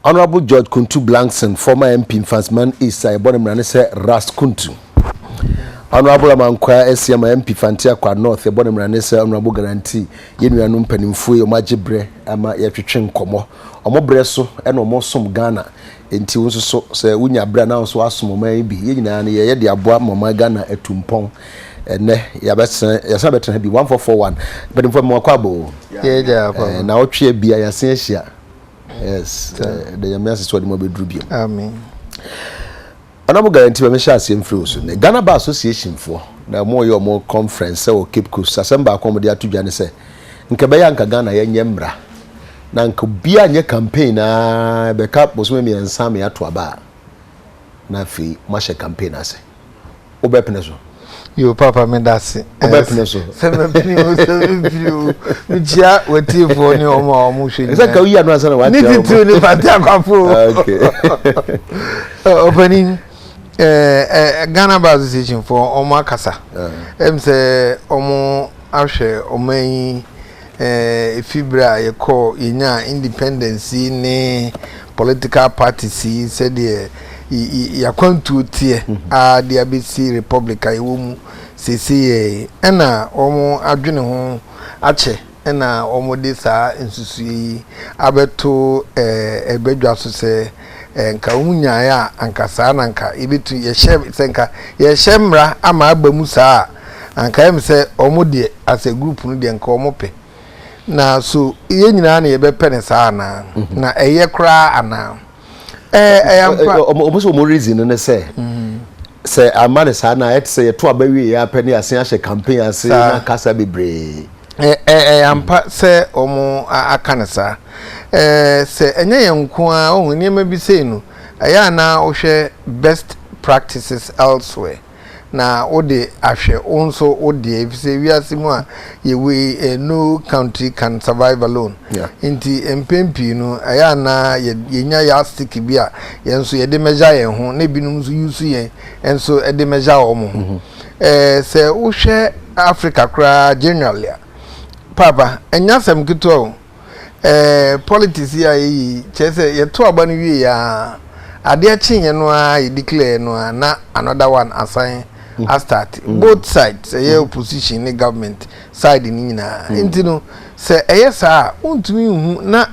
Honorable George Kuntu Blankson, former MP Fansman East, I born him say Ras Kuntu. Honorable Amankwa SCM MP Fantia Kwa North, I born him say Honorable Guarantee, Yenu Numpen Fui, Omajibre, Ama Yatrin Como, Omobreso, and Omosum Ghana, until so say Unya Brana, so assume maybe, Yena, Yedi Abua, Mama Ghana, a Tumpong, and Yasabet be 1441, but in from Mokwabo, yeah, now Chia be a Yasensia. Yes, the message to the mobile drubia. Amen. Honorable Guarantee, we shall see him through soon. The Ghana Bar Association for the more conference or Cape Coast, Assembly accommodate to Janese. In Kabayanka Ghana, Yembra. Nanko Bia, your campaign, backup was women and Sammy at Waba. Nafi, Masha campaign, I say. Obepenezo. You papa Mendasi. Obepenezo. 7 you. Mijia, what you for your mom? Is that Kawia no answer? What need to do? Okay. Opening Ghana Bar Association for Omakasa. Say Omo Ashe Omei Fibra ye call inya independency ne political parties said ya kwantu tie a the ABC Republic ayiwomu sisi ena omo adwene ho ache ena omo de saa nsusu abeto ebedwa so se nka umunya ya anka saa na nka ibitu ye senka ye shemra ama agbamu saa anka em se omo de as a group no de nka omo pe na so ye nyina na ye bepene saa na eye kra ana almost more reason and say a man is na et say to abawi ya penny asen ahye campaign ase na kasa bebre ampa say omo akanesa say enye yenko a ohun ni ma bi say no aya na o hwe best practices elsewhere na ode ahwe onso ode efise wiasemu a yewe no country can survive alone inti empempi no aya na yenya ya stick bia yenso yede meja yen ho na binum so yusu yen enso ede meja omo se wo hwe Africa kra generally papa enya sam kito politics ya yi chese ye to agba no wie ya ade a chinye no a declare no na another one assign I start both sides opposition the government side ni na intino say yes untumi hu na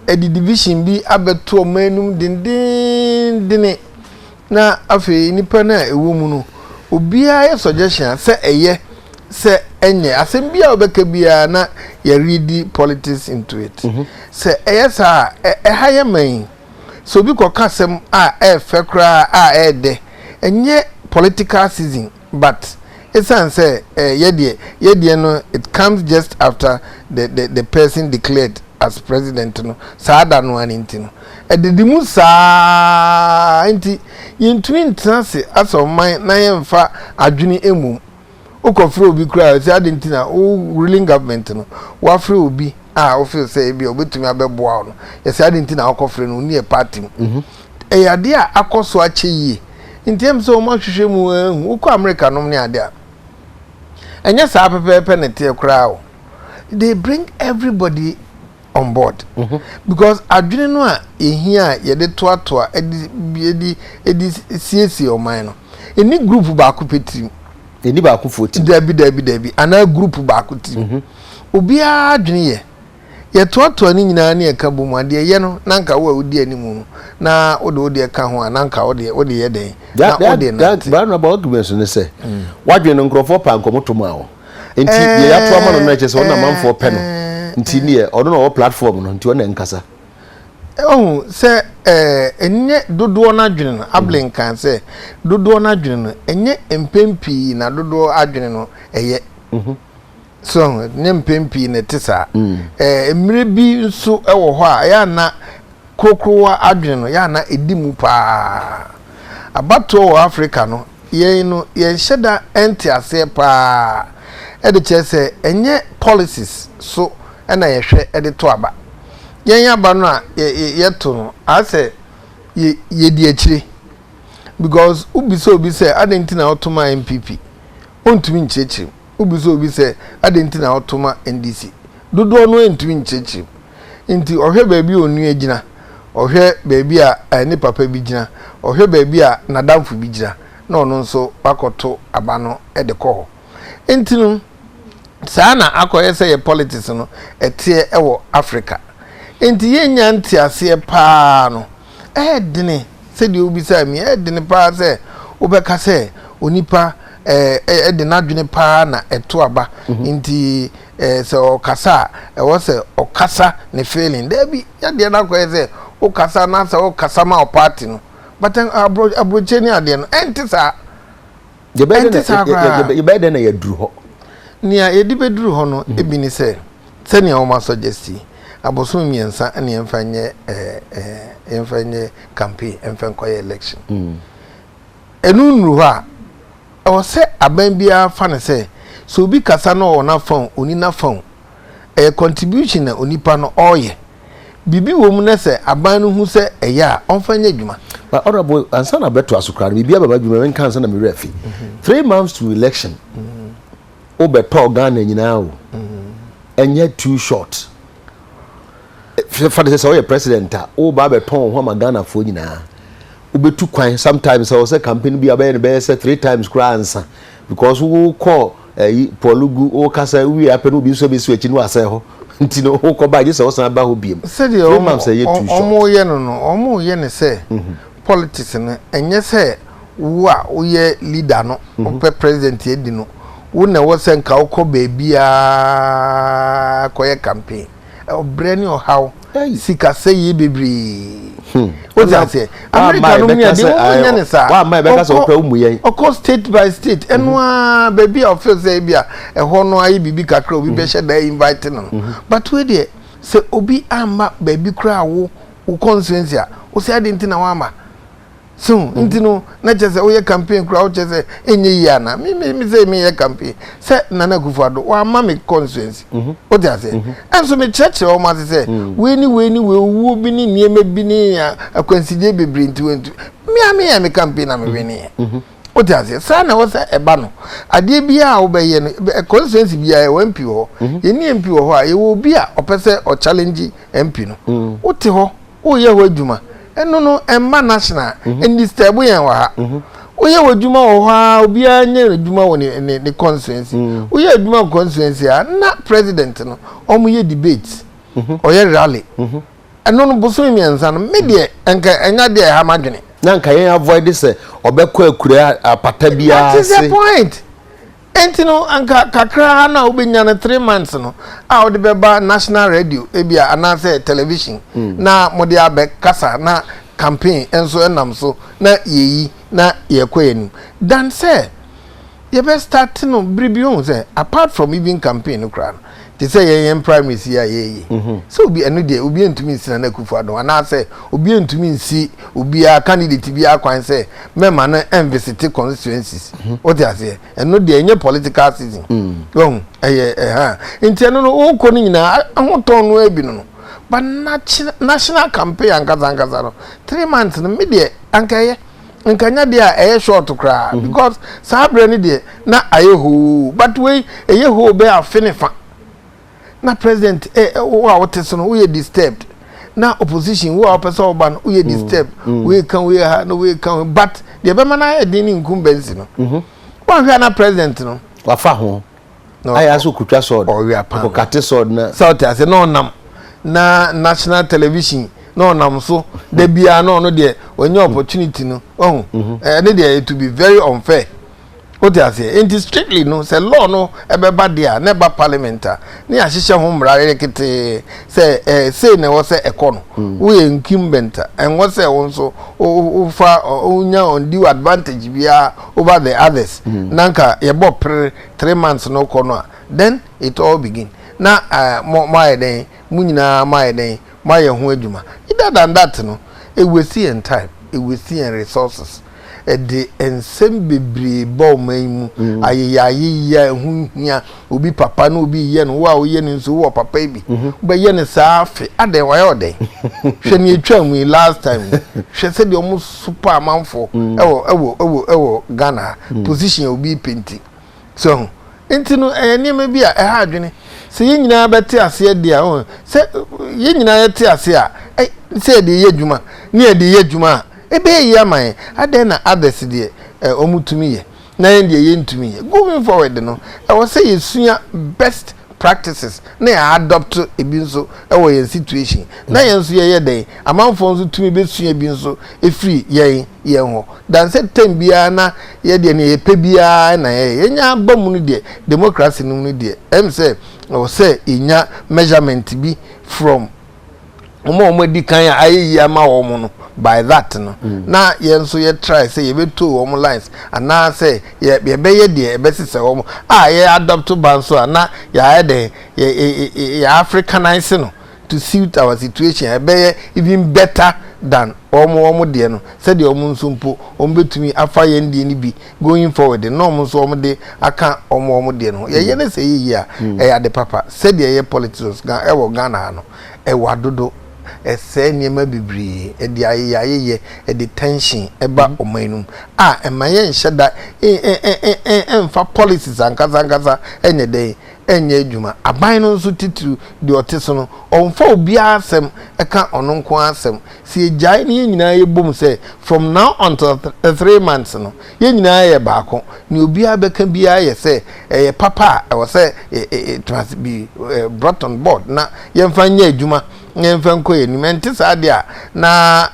the division bi abeto manum din na afi nipa na ewo mu no obia ye suggestion say say enye asem bia obeka bia na ye read politics into it say yes higher man so bi ko kasem fekra de enye political season, but it's say yedie no it comes just after the person declared as president no saada no aninti no the musa anti yintwin transe aso man na yemfa adwene emum ukofre obi kura say aninti na ruling government no wa fre obi o feel say bi obetumi abeboa no yes aninti na ukofre no ni e party yade a akoso ache yi in terms of much who America no idea. And yes, I prepare they bring everybody on board because I didn't know in here you did to edi CSC or mine. Any group back team. Any back foot. Debbie. Another group back team. Ubia Junior. Ye to ani nyina na eka bomu ade ye no nanka wo odi animu na odo odi eka ho nanka odi ye den na odi na ba no about arguments ne say wadwe no nkrofo pa nkomoto ma wo enti ye ya to ama no na chese wona manfo pe no enti ne odo no platform no enti wona nkasa se enye dodo na adwene no ablen kan se dodo na adwene no enye empempi na dodo adwene no eye so nyempempi ne tisa emire bi nso ewo ho a ya na kokrowa adwene no ya na edimu pa abato o Africa no ye no ye hyeda enti ase pa e de chese enye policies so na ye hwe e de to aba yen aba no a ye to no ase ye di akire because obi say adenti na otoma MPP ontumi nchechire obi say adenti na otoma NDC dodo no entumi nchechi nti ohwe ba bi onu agina ohwe baby a ni papa bi gina ohwe baby a nadamfo bi gina na ono nso bakoto aba no e de kɔ entinu saa na akɔyɛ sɛ yɛ politics no ɛteɛ ɛwɔ Africa enti yenya ntiase paa no ɛdene sɛ de obisa mi ɛdene paa sɛ obɛka sɛ onipa ɛde nadwene paa na ɛto aba enti sɛ ɔkasa ɛwɔ sɛ ɔkasa ne feeling dabi yɛde na akɔyɛ sɛ ɔkasa na sɛ ɔkasa ma party no but abroche ni ade no enti saa yɛbɛyɛ na yɛduru hɔ nia yɛdi bɛduru hɔ no ebi ni sɛ sɛnea wɔn suggesti abosom miɛnsa ne yɛmfa campaign yɛmfa nkɔyɛ election enu nuru hɔ a ɛwɔ sɛ aban biara fa ne sɛ so obi kasa no ɔna phone oni na phone contribution na onipa no ɔyɛ bibi wo mu na sɛ aban no hu sɛ ɛyɛ a ɔmfa nyɛ adwuma but honorable ansa na beto asokra no bibi ababa adwuma men kan sa na me refi 3 months to election o beto Ghana nyina o enye too short for the say president o ba beto ho ma Ghana fo nyina o betu kwan sometimes I say campaign bi abaye be say 3 times kra ansa because who call polugu o kasa wi apɛ no bi so be so achi no asɛ ho nti no o ko ba je se o san ba ho biem say the omo ye no omo ye ne say politics no enye say wo a wo ye leader no o pe president e di no wo na wo se nka wo ko ba bia ko ye campaign o brand o how sika say ye bebri o ja say America no me dey wo nya ne sa wa ma be ka say o kwa umu yen o ko state by state enwa baby of say bia e ho no ayi bibi kakra obi be hye da invite no but we dey say obi ama baby kra wo constituency a o say adenti na wa ma so ntino na chese o ye campaign kra o chese enye yi ana me say me ye campaign say Nana Akufo-Addo wa ma me constituency o dey say enso me church o ma say we ni wo bi ni niema bi ni akwanside bebre nti me me campaign na me we ni o dey say sa na wo say eba no ade bia wo be ye no constituency bia e MP ho ye ni MP ho a ye wo bi a opese o challenge MP no o te ho o ye ho adwuma eno no emma national ndi stable yan wa ha oye wadwuma wo ha obi anya adwuma wo ne constituency oye adwuma constituency a na president no omo ye debate oye rally eno no boso miensa no me de enka enya de ha madwene na nka yen avoid this obekọ akura apata bia that is the point entino anka kakra na obenya na 3 months no a odi beba national radio ebia anase television na mode abe kasa na campaign enso enam so na yeyi na yekoyenu dan say ye be start no bribion say apart from even campaign no kra they say yen primaries ya yeyi so obi eno de obi entumi nsi na Akufo-Addo anase obi entumi nsi obi a candidate bi akwan say mema na envisite constituencies what they say eno de enye political season ha nti eno no o ko ni nyina ahoton no ebi no but national campaign ankaza no 3 months no me de ankaye nkanya de a short kra because sabre ni de na ayeho but we ayeho be afenefa na president wo a woteso no we disturbed na opposition wo a person oba no we disturbed we kan we ha no we kan but de be mana e din incumbency no wa hwa na president no wa fa ho aya so kutwa sword ko kate sword na south ase no nam na national television no nam so de bia no de onye opportunity no ne de to be very unfair what they say in strictly no say law no ebeba dia never parliament ni ahihye ho mrare kete say na wo say ekono we incumbent and wo say won so fa onya on due advantage bia over the others nanka ye bo 3 months no kono then it all begin na my den munyina my den my ho adwuma either than that no e we see in time e we see in resources de ensem bebre bo man mu ayeya huhia obi papa na obi ye no wa wo ye ne nso wo papa bi ba ye ne saafe ade wa yo de hwe ne etwa mu last time hwe se de omo super manfo ewo Ghana position obi penti so entino enema bi a ha adwene se ye nyina bete ase de a se ye nyina ye te ase a say the ye juma near the ye juma ebe ye man aden na others de omutumi ye na ye ntumi ye going forward no I was say yesuya best practices na adopt ebi nso e wo ye situation na ye nso ye den amanfo nso tumi besu ebi nso efiri ye ho dan say tem bia na ye de na ye pe bia na ye nya bamu no de democracy no de em say o say inya measurement bi from omo di kan ayi ama wo mo no by that no na ye nso ye try say ye beto wo mo lines ana say ye be ye de be sese wo mo ye adopt ban so ana ya de ye Africanize no to suit our situation be even better than omo de no say de omo nso mpo omo betumi afa ye ndie ni bi going forward no omo nso omo de aka omo de no ye na say ye a ya de papa say de ye politics ga e wo Ghana no e wadodo ese niema bibiri e di ayeye e di tension eba omanum emaye nheda emfa policies ankaza enye dey enye adwuma aban no nso titiri di oteso no onfa obi asem eka ono nko asem si ejai ne nyina ye bom say from now until 3 months no ye nyina ye baako ne obi abeka bia ye say papa e wo say it must be brought on board na ye mfa nya adwuma nyemfanko ye nimenti saade a na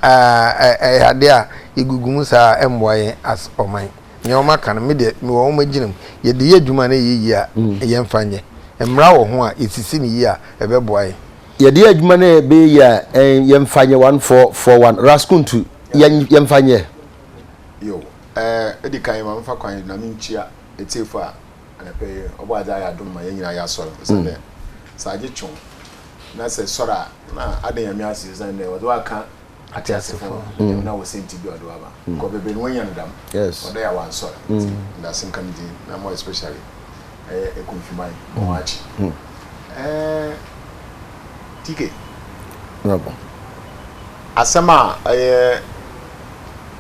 ade a igugumu sa emboye as oman nyoma kan me de me wo maginem ye de yedwuma na yeyi a yemfanye emra wo ho a esisi ni yi a ebeboye ye de yedwuma na be yi a yemfanye 1441 raskuntu yemfanye yo edi kan ma mfa kwan na minchia etiefu a anape obo aja ya dum ma yenyina ya soro sene saje chon na se sora na adan yami asizan ne wodo aka ati asefo na wo senti bi odo aba ko bebe no wanya ndam odo ya wan sora na sinkan di na more especially confirmai mo achi tike rabo asama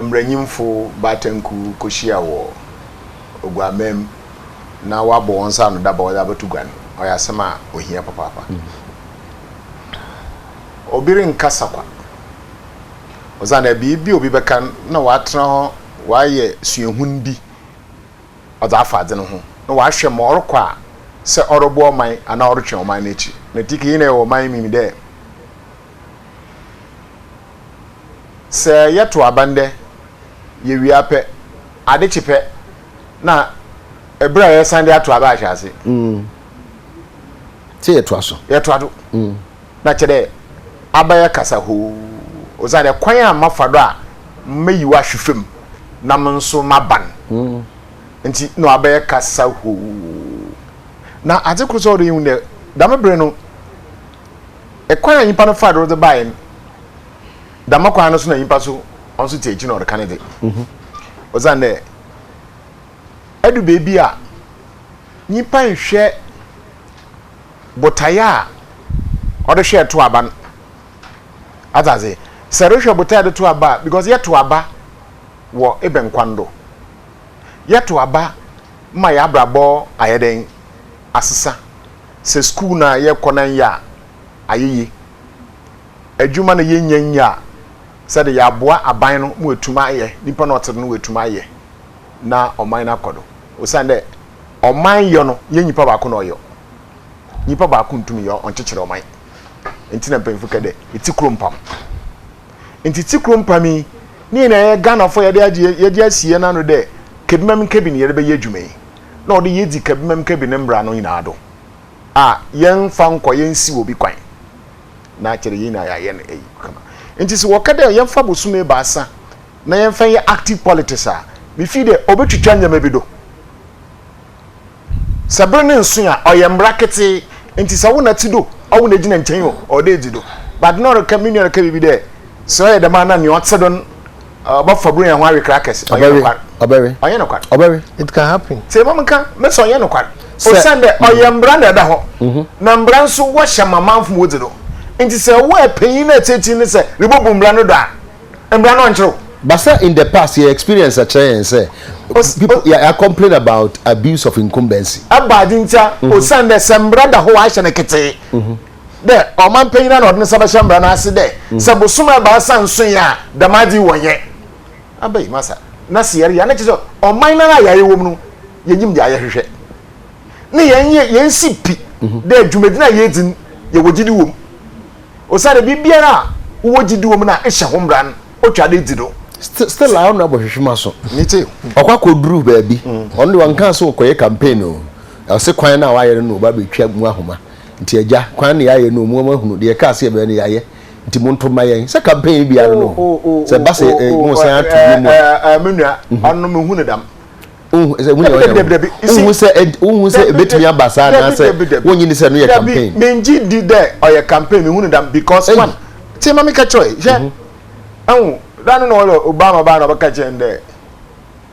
mranyimfo batanku koshia wo ogwamem na wabo wonsa no daba wada batugwan oya asama ohia papa obiri nkasa kwa ozana bibi obi bekan na watra ho waye suehun bi oza afade no ho na wahwe ma orokwa se orobo oman ana orotwe oman na echi na tiki ine oman mimi de se yeto abande ye wiape adechipe na ebra ye sande ato aba ahase se yeto aso yeto ado na chede abaya kasa ho ozane kwan a mafado a meyiwa hwefem na menso maban nti no abaya kasa ho na adekuru so yin ne damabre no kwan a yipa no fado de bae damakwan no so na yipa so onso teji no kanede ozane edu bebi a yipa nhwe botaya odo hwe to aban ataze serehwe botaya de to aba because ye to aba wo ebenkwando ye to aba ma ya brabo ayeden asesa se school na ye konan ya ayeye adwuma na ye nyanya se de ya boa aban no mu etuma ye nipa na otere no etuma ye na oman na kodo osande oman yo no ye nyipa ba ko no yo nipa ba ko ntumi yo onchechere oman enti na mpemfu kede eti krompam enti ti krompami ni na ye Ghana fo ye de asie na no de kebimam kebi ni ye be yedwuma yi na ode yedi kebimam kebi ne mbra no nyina ado yen fa nko yen si obi kwan na kire yi na ya ye na eyi kama enti se wo kede yen fa bosume baasa na yen fa ye active politics mi fi de obetwitwa nyama bi do sabre ne nso a oyem bracket enti sa wo na ti do awu na gina nchen yo o de di do but no re community re kabi de so ye de man na ni otsedon ba fabru yan hwa crackers obere it can happen say mama kan me so ye no kwar o sande oyem bra na da ho na mbra nso wo hye mamamfo wo di do enti se wo epanyin na teti ni se ribobu mbra no do a mbra no nchero. But in the past, your experience at China say people complain about abuse of incumbency. Abadincha, Osande, some brother who I shall kete. de o man panyina na odne sabahye mbra na ase de se bosoma ba sanso ya damadi wonye abai masa na siyare ya na chiso o man na ya yewom no yenyim de ayehwehwe ne yen sipi de adwumadi na yedin ye wogidi wom o sare bibiara wo gidi wom na ehye ho mbra no o twa de dido still I don't know about Shimaso. Nite. Okwa ko duru baby. On the one can so koye campaign o. I say kwan na wa ye no ba be twa mu ahoma. Nti agya kwan na ye no mu ahunu de ka se be na ye. Nti mu ntoma ye. Se campaign bi ara no. Se ba se mo se atu mu. Menua onno me hunu dam. Se mu ye. Se betimi abasa na se wonyi ni se no ye campaign. Menji di there or your campaign me hunu dam because one. Say mama ka choy. Je. That no Obama ban about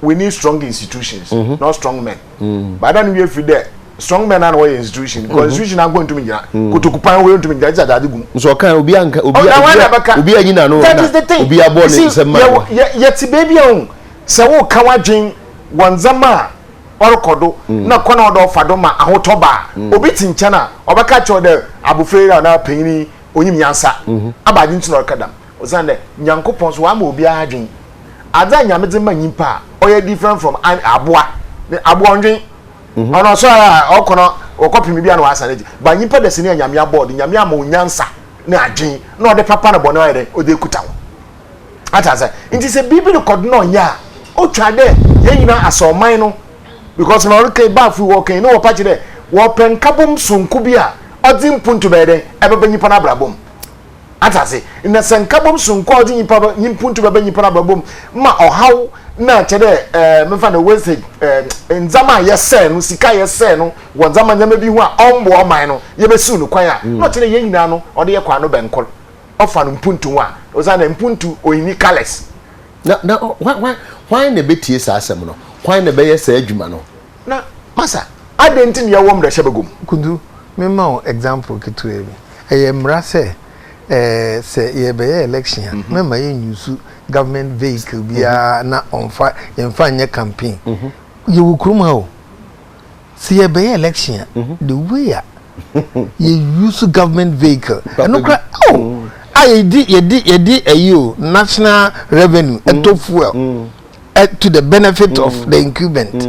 we need strong institutions, not strong men. But then we have there strong men and way institution. Because institution are going to me. Kutukupan way to me. That's a daddy. So can be anka. Obi anyina no. That is the thing. Obi abon ni yet baby on. So kawa jin wanzama orokodo na kwana odo fadoma ahotoba. Obi tinchana obaka cho de abufrera na panyi onyim yansa. Abadin tino kadam. Ozande nyankopon so wa ma obi adwen ada nyamede ma nyimpa oye different from an aboa ne aboa ondwen ono so okono okopimi bia na wasane ba nyimpa de sene nyame aboard nyame ama onyansa ne adwen na ode papa na bone oyede ode kuta wo ataza nti se bibili kod no nya o twade ye nyina asoman no because na orike ba fu wo kan no wo pa kire wo pen kabom sunku bia odi mpuntu beden ebebe nyipa na brabom atase ina sankabom sunko odi nyimpuntu baba nyipa na babom ma ohaw na chede mefa na wese nzama yese no sika yese no wonzama nyama bi hu a ombo oman no yebesu no kwan a no chede ye nyina no ode ye kwa no benkol ofa no mpuntu wa ozana mpuntu oyini kales na why na betie sa asem no why na be yesa adwuma no na masa adentin ye wom da shebegum kundu me ma example kitu ebi eyemra se ye be election memma ye nyusu government vehicle bia na onfa yemfa nye campaign ye wukruma o se ye be election the way ye use government vehicle no kra ye di ayo national revenue to fuel to the benefit of the incumbent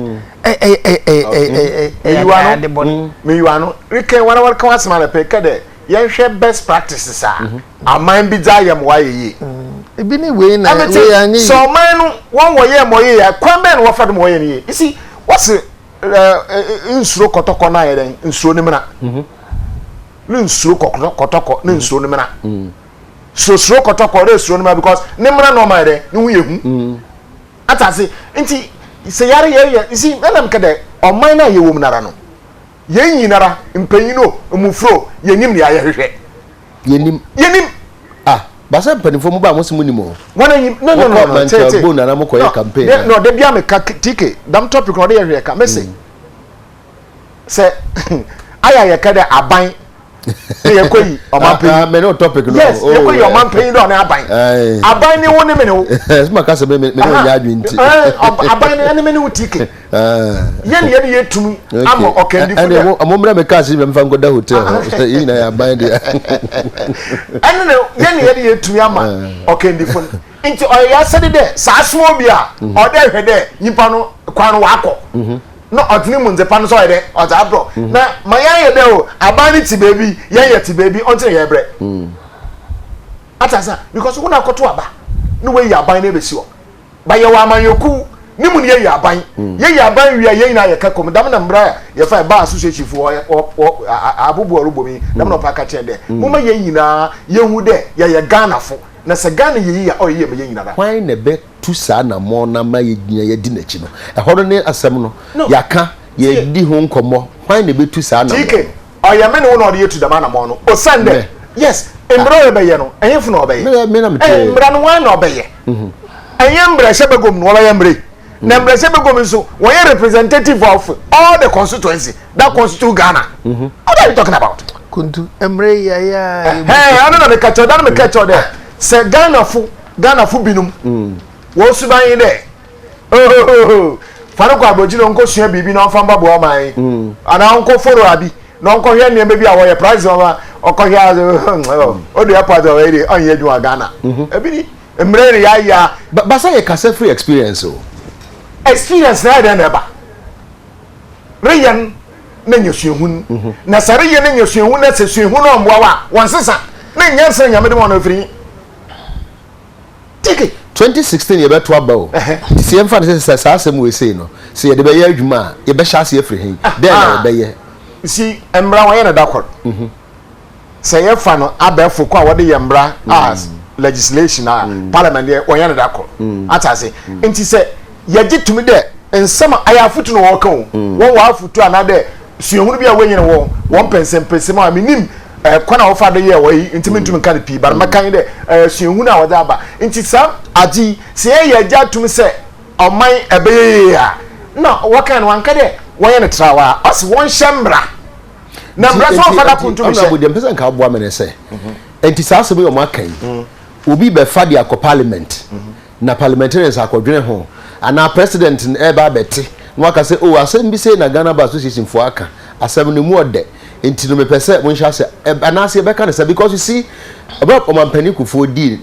you are no reken wana kan asema na peka de yen hwe best practices aman bi da yam wa ye ebi ni we na we anyi so man no won wo ye mo ye ya kwan ben wo fa de mo ye ni you see what's insuro kotoko na ye den insuro ni mena ni insuro kotoko ni insuro ni mena so suro kotoko re insuro ni mena because ni mena no ma ye ni hu ye hu atase nti se yare ye you see elam kede o man na ye wo mnara no ye nyinara mpanyino mufro yenim ne ayehwehwe yenim basa mpanifo mu ba mo simu nimo wana no tete go na mo koye campaign no de bia me ka tike dam topic no de yehwe ka message se aya ye ka de aban ye koyi o man pay me no topic no yes ye koyi o man pay do na aban ni woni me no sma ka se me no nya adwin ti aban ni me no tike ye ye tumi am okendi fu de amomra me ka se me mfa ngoda hotel yi na ya aban de ye tumi ama okendi fu nti o ya sede de sa asmo bi a o de hwe de nyipa no kwan wako no odni munze pan so ede o za bro na maya ye de o abani ti baby ye ti baby until ye bre atasa because wona koto aba no we ya aban na be si o ba ye wa amanyoku ni mun ye ya aban ye ya aban wi ye na ye ka kom dam na mbra ye fa ba association fu o abubu orobomi dam na pa ka che de muma ye nyina ye hu de ye Ghana fo na se Ghana ye ya o ye me ye nyina da why na be tu sa na mo na ma ye nyina ye di na chi no e horo ne asem no yaka ye di ho nkomo why na be tu sa na tike o ye me ne wo na o ye tu da ma na mo no o sande yes embra ye be ye no enyefu na o be ye me na me te embra no wa na o be ye enyembra shebegom no wa yembre na embra shebegom so wo ye representative of all the constituency that constitute Ghana what are you talking about kuntu emre ya hey I don't know the catch that me catch there se Ghana fu binum wo suban yi de faro kwa boji no nko sua bibi na onfa mbabo o man ana onko foro abi na onko hwe ne bi a wo ye price okohia o do airport already onye adwuma Ghana ebi ni emre ya but say kase free experience o experience na dey neba reyan na nyosuehun na sare ye na nyosuehun na sesuehun no mboa wa wonsesa na nyansa nyame de won free tiki 2016 ye beto aba o se yemfa de se asem we say no se ye de be ye adwuma ye be hya se free hin then na be ye si emra won ye na dakor se ye fa no abefo ko a wode ye mbra as legislation parliament ye won ye na dakor atase enti se ye gitumi de ensama ayafutu no wo kan won wa afutu anade suehunu bia wenyine won pensem a minim kwana wo fa de ye wo ntimi ntumi kan pi bar makan de suehunu a wo da ba nti sa agi se ye gya tum se oman ebeye ya na wo kan wanka de won ye ne trawa as won shembra na mbra so fa da kuntum she na pesa nka bo amene se nti sa se be o makan obi be fa de akọ parliament na parliamentarians akodwene ho ana president eba beti nwaka se o asem bi se na Ghana Bar Association for aka asem ne mu ode enti no me pese mo nhya se ana se be ka ne se because you see about omampani kufo di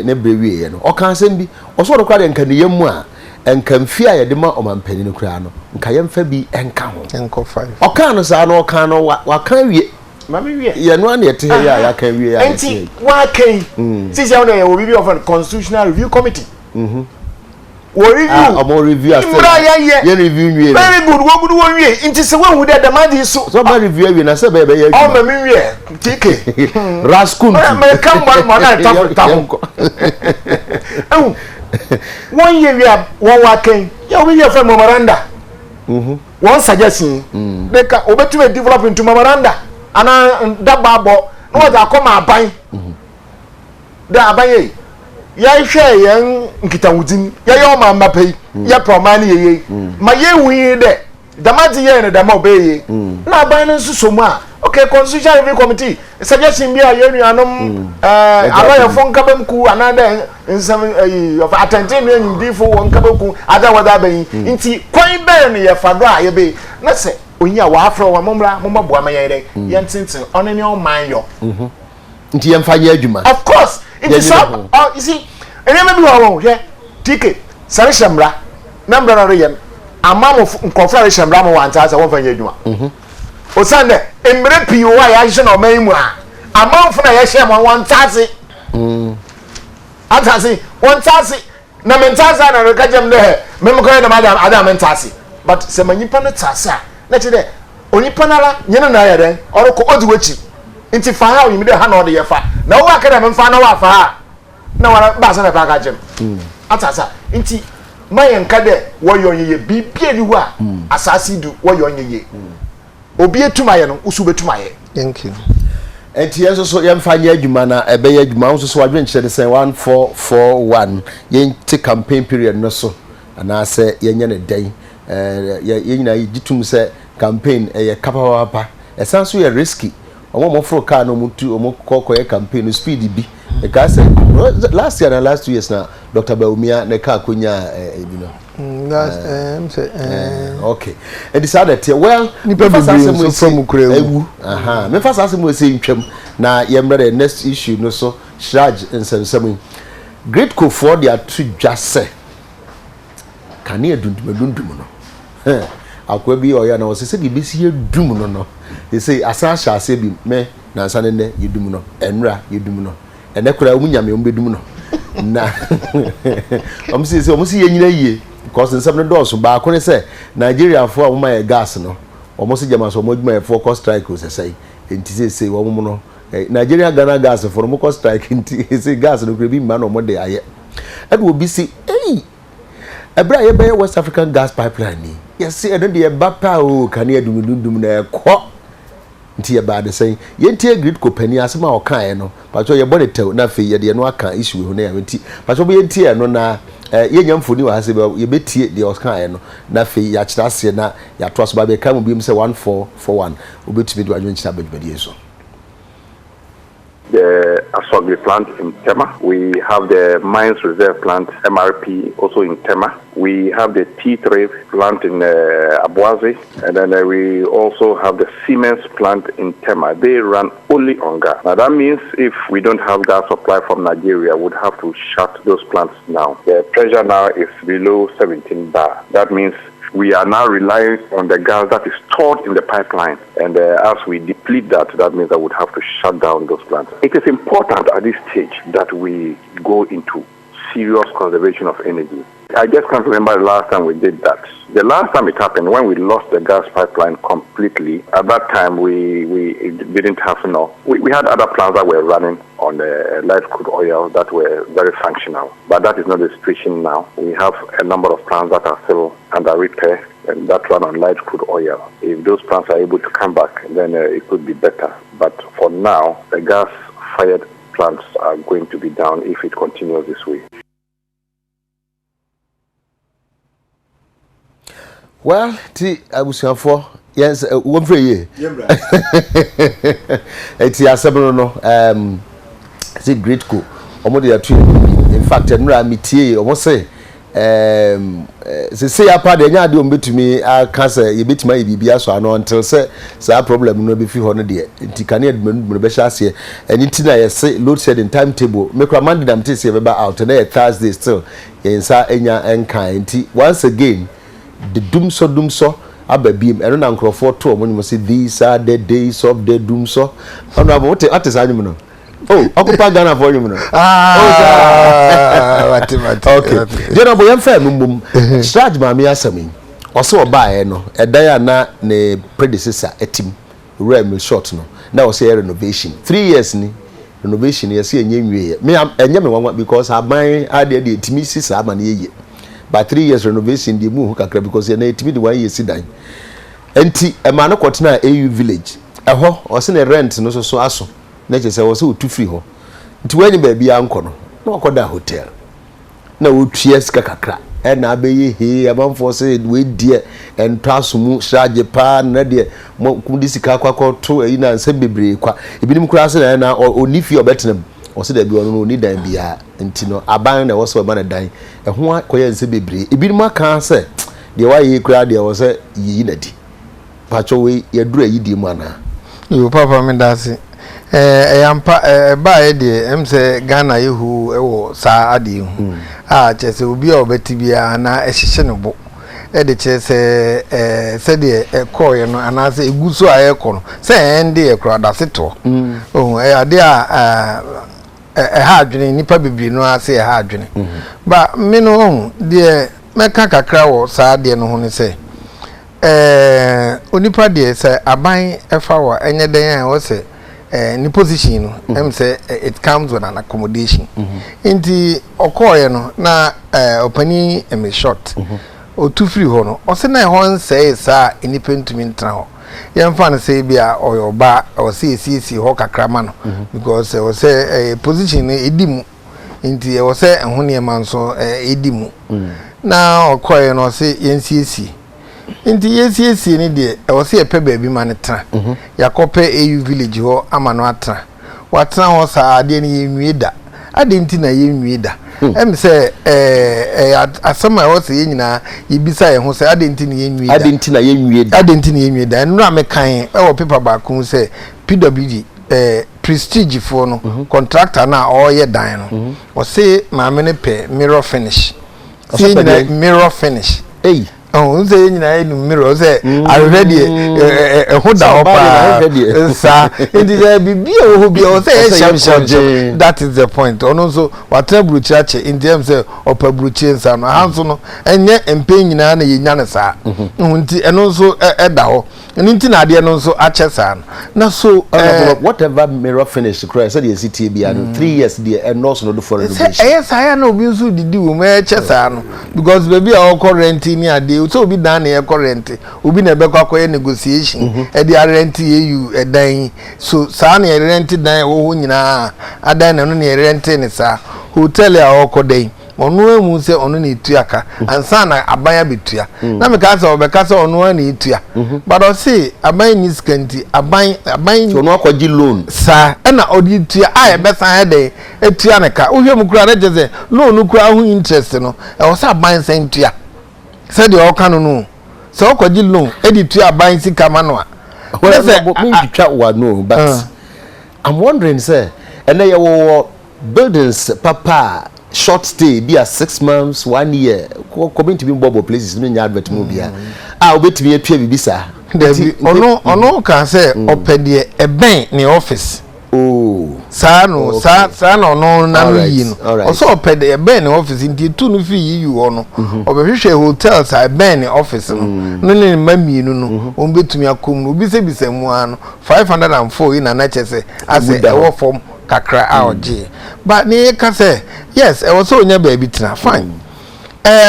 ne brewie ye no o kan asem bi o so do kwa de nka ne yam a enka mfia ye de ma omampani ne kura no nka yemfa bi enka ho enko 5 o kan no sa no o kan no wa kan wie mama wie ye no an ye te ya kan wie ya enti wa kan sisi ya no ye obi bi of constitutional review committee wo review mo review as ye review nwie very good wo gudu wo wie nti se wo hu de damadi so ma review awie na se be ye o ma mi wie tike raskun me kan mo na tafu won ye wi won wa kan ya wo ye fa memoranda won suggestion de ka obetu develop into memoranda ana daba bo no da ko ma aban da aban ye ya hwe yen nkitawudin ya yo ma mapei ya promani ye ma ye wi de damati ye ne dama obeye na aban no susomu a okay constitutional review committee suggestion bi a ye nuanom aba fon kabamku anada nsam of attention no nyindifo won kabamku ada wada ban nti kwan be ne ye fado a ye be na se onyi a wa afro wa momra momabo amaye de ye ntintin onene o man yo nti ye mfa ye adwuma of course it is up you see eneme bi wo hwe ticket sare shemra number na reyen amamo nkofra re shemra mo wanta sa won fa ye adwuma osande emre pi wo ya hye na oman mu a amamfo na ye hye mo wantase atase wantase na mentase na rekajem de memko na madam adam mentase but se manyipa no tase a na che de onipa nara nyene na ya den oroko odiwachi nti fa ha oyimide ha na ode ye fa na wo aka na memfa na wa fa ha na wara ba sa na fa ka jem atasa nti mayen ka de wo yonye bibie ni hu a asasi du wo yonye obi etumaye no usu betumaye thank you enti yeso so yemfa nya adwuma na ebe ya adwuma nso so wadwen kyerɛ de sɛ 1441 yenti campaign period no so ana sɛ yenye ne den yenyina yitum sɛ campaign ye kapapa esan so ye risky omo fro car no mutu omo kokoye campaign speed bi e ka say last year and last 2 years na Dr. Baumia ne ka konya okay and decided well ni people from Ukraine me fast asem we say ntwam na yemre the next issue no so shraj nsensem great co for their to just say kan e dundum no akwa bi oya na wose se bi bisi edum no they say asa ase bi me na nsa ne yedum no enra yedum no ene kura omunyame ombedum no na omsi yenyina yie because nsem no do so ba ko ne se Nigeria fo a mo gas no omosi jama so mo djuma fo ko strike o se enti se wo mo no Nigeria Ghana gas for mo ko strike enti se gas no bi ma no mo de aye ade obi si ebra ye be West African gas pipeline ni yes e de ba pa o kan e dum na ekọ nti ye ba de sen ye ntie grid company asema o kan e no pa so ye body tel na fe ye de no aka issue ho na ye nti pa so ye ntie no na ye nyamfoni wa hase ye betie de o kan e no na fe ya kira ase na ya to so ba be kan mo bi se 1441 obetumi de adwen kira badwadi so the Asogli plant in Tema. We have the Mines Reserve plant, MRP, also in Tema. We have the T3 plant in Abuazi, and then we also have the Siemens plant in Tema. They run only on gas. Now that means if we don't have gas supply from Nigeria, we would have to shut those plants now. The pressure now is below 17 bar. That means we are now relying on the gas that is stored in the pipeline. And as we deplete that, that means that we would have to shut down those plants. It is important at this stage that we go into serious conservation of energy. I just can't remember the last time we did that. The last time it happened, when we lost the gas pipeline completely, at that time we didn't have enough. We had other plants that were running on light crude oil that were very functional. But that is not the situation now. We have a number of plants that are still under repair and that run on light crude oil. If those plants are able to come back, then it could be better. But for now, the gas-fired plants are going to be down if it continues this way. Well, I was here for yes, one for you. It's your seven, it's a great co. In fact, I'm meeting almost say, say a part of the young bit to me, I can't say you bit my BBS so I know until say, a problem no be few hundred year. It can here, and it's say load shedding timetable, make a Monday them to say about out today, Thursday still, in Sa Enya and kind. Once again. The doomso ababim eno na nkrofo to omo ni say these are the days of the doomso ono abo what is anyu no okupa Ghana for you no what okay je no bo yem fa mumbum charge ma me asami ose oba no edan ya na ne predecessor etim real short no na ose renovation 3 years ni renovation yes enye nwie me enye me wanwa because aban ade de etimi sisa ama na yeye. By 3 years renovation, the move kakra because na etimi de 1 year sidan. Enti e ma no kwotena AU village. Eho o se na rent no so aso. Na che se wo se otu free ho. Nti wani ba bia anko no. Na okoda hotel. Na otua sika kakra. E na abeye he amanfo se we die entwasomu sraje pa na de kum di sika kwakọ to eyi na nse bebre kwa. Ebinim kura se na onifi obetenam. O se da bi ono ni dan bia nti no aban na wo se ba na dan ho akoye nse bebre ebinim aka se de wa ye kura de wo se yi na di pacho we ye dura yi di mu ana yo papa me dase yampa ba e de em se Ghana yehu ewo sa ade hu chese obi a obeti bia na ehihye ne bo e de chese se de koye no ana se eguso a ekọ no se ende e kura da seto ade a ha adwene nipa bibiri no ase ha adwene ba me no de meka kakra wo saa de no ho ne se onipa de se aban efa wa enye den a wo se ni position no em say it comes with an accommodation inti okoye no na opani em short o tu free ho no o se na ho nsay sa enipa ntumi ntra ho yemfa na say bia oyoba o say esi ho kakrama no because o say position edimu inti o say ho ne man so edimu na okoye no say yensiesi inti yensiesi ni de o say pe ba bi man tra yakope AU village ho amano atra watra ho sa ade ni yenwieda ade nti na yenwieda em say asama o say nyina yibisa ye ho say ade nti na yenwieda ade nti na yenwieda ade nti na yenwieda enu amekan e wo paper ba ku say PWD prestige for no contractor na o ye dan no o say maame ne pe mirror finish say mirror finish oh say nyina enu mirror say already ho da opa sa indi bibi o bi o say sham that is the point ono so watra bruchi ache indi em say opa bruchi nsa no hanso no enye empe nyina na yenya ne sa nti eno so eda ho nti na ade no so ache sa na so whatever mirror finish cry say the city bia no 3 years there and no so no do for renovation yes I no bi so didi wo me che sa no because baby a o rent ni ade so obi dan na current obi na be kwakọ negotiation e dey rent you edan so sa na rent dan wo ho nyina adan na no na rent ni sa hotel a okodan ono emu se ono ne tuaka ansa na abaya betua na me ka se obeka se ono na etua but o say aban ni skanti aban so no akwaji loan sa na odi tua a e besa de etua ne ka ohwe mu kura na je se loan kura ho interest no e o sa aban san tua se de o ka no se o kwaji loan e di tua aban sika ma no a well me twa wa no but I'm wondering say and then your buildings papa short stay be 6 months 1 year coming to be bobo places no nya advert mo bia obetimi atwa bibisa ono kan say opede eben ni office sa no no na no yi no o so opede eben ni office ndi tu no fi yi ono obehwehwe hotels eben ni office no ne mami no o betumi akom no obi se bisa mu ano 504 na chese ase e wo form kakra aoje but ne ka say yes e was so nya ba bitina fine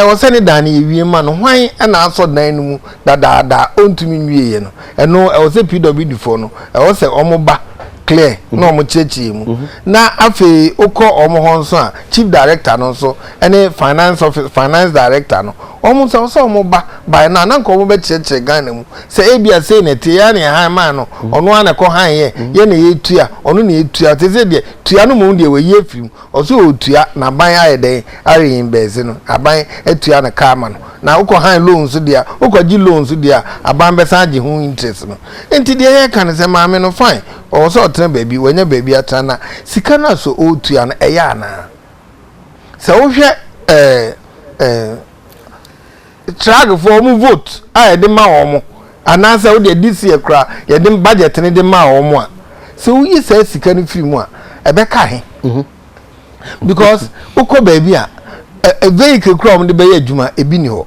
was any dan ewie ma no hwan na aso dan no mu dadaada ontumi nwie no eno e was PWD for no e was omoba clear no omo chechi mu na afi ukọ omo ho nso a chief director no nso ene finance director no omo so omo ba na nko omo be cheche Ghana mu se ebia se na tie ya na han ma no ono ana ko han ye na yetua ono na yetua te se de tua no mu de we ye fim oso otua na ban ayede are in beze no aban etua na ka ma no na ukọ han loans dia ukọ gi loans dia aban be sa gi hu interest no enti de ye kan se ma me no fine o so tena baby wanya baby atana sika na so otua na eya na se wo hwe track for mu vote a de ma omo anasa wo de this year kra ye de budget ne de ma omo a se wo yi se sika no free mu a ebe ka he because ukọ baby a vehicle kra omo de be ya adwuma ebi ni ho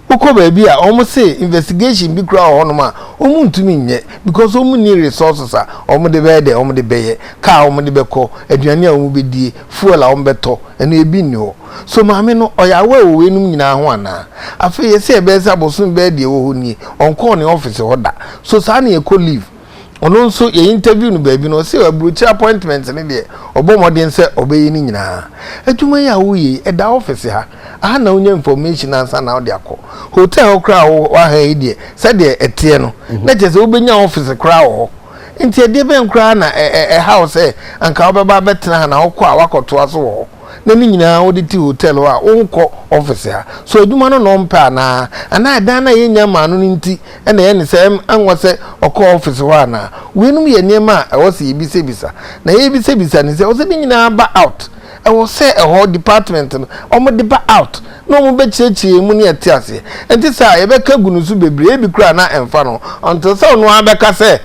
ukọ baby a omo say investigation bi kra ho no ma omo ntumi nye because omo ni resources a omo de be de omo de be ka omo de be ko aduane a omo be die fuel a omo be to eno ebi ni ho so maame no oyawe wo enum nyina ho ana afi ye say be say bosun be de wo ho ni onko ni office ho da so sa na ye ko leave ono nso ye interview no baby no say abruchi appointment ne de obomodin say obeyi ni nyina adwuma ya wo ye e da office ha aha na onye information ansa na odi akọ hotel okra wa ha ide say de etie no na je say obenya office kra wo nti e de ben kra na house anka obeba betena na okọ a wakoto aso wo na ni nyina odi ti hotel wa onko office ha so adwuma no no mpa na ana dan na ye nya ma no nti na ye ne se anwo se okọ office wa na wenum ye niema e wo se yebisebisa na yebisebisa ni se wo se nyina ba out e wo se e ho department no omo de ba out no mo be chiechie mu ne atiase enti sa ye be ka gunusu bebre e bi kura na emfa no until so no abeka se